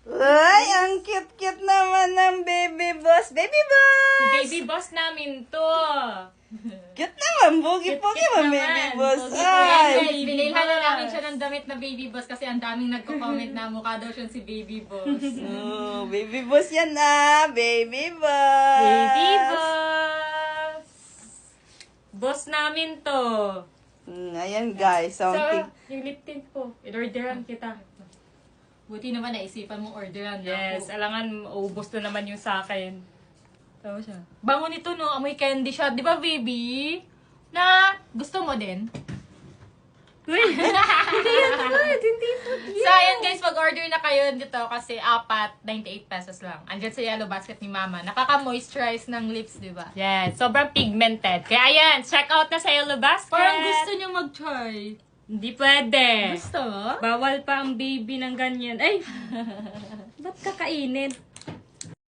Ay, ang cute-cute naman ng baby boss. Baby boss! Baby boss namin to. Cute naman, pogi-pogi Cute man, naman. baby boss. Pogi-pogi. Ay, Guys, binilhan na namin siya ng damit na baby boss kasi ang daming nagko-comment na mukha daw siya si baby boss. oh, baby boss yan ah, baby boss. Baby boss! Boss namin to. Ayan guys, So, something. yung lip tint ko, in-orderan kita. Buti naman naisipan mong orderan. Yes, Ako. alangan ubos na naman yung sa akin. Tama siya. Bango nito no, amoy candy siya. Di ba, baby? Na, gusto mo din? Uy! Hindi yan naman! Hindi po So, ayan guys, mag-order na kayo dito kasi 98 pesos lang. Andyan sa yellow basket ni mama. Nakaka-moisturize ng lips, di ba? Yes, sobrang pigmented. Kaya ayan, check out na sa Yellow Basket. Parang gusto niyo mag-try. Hindi pwede. Gusto? Bawal pa ang baby ng ganyan. Ay! Ba't kakainin?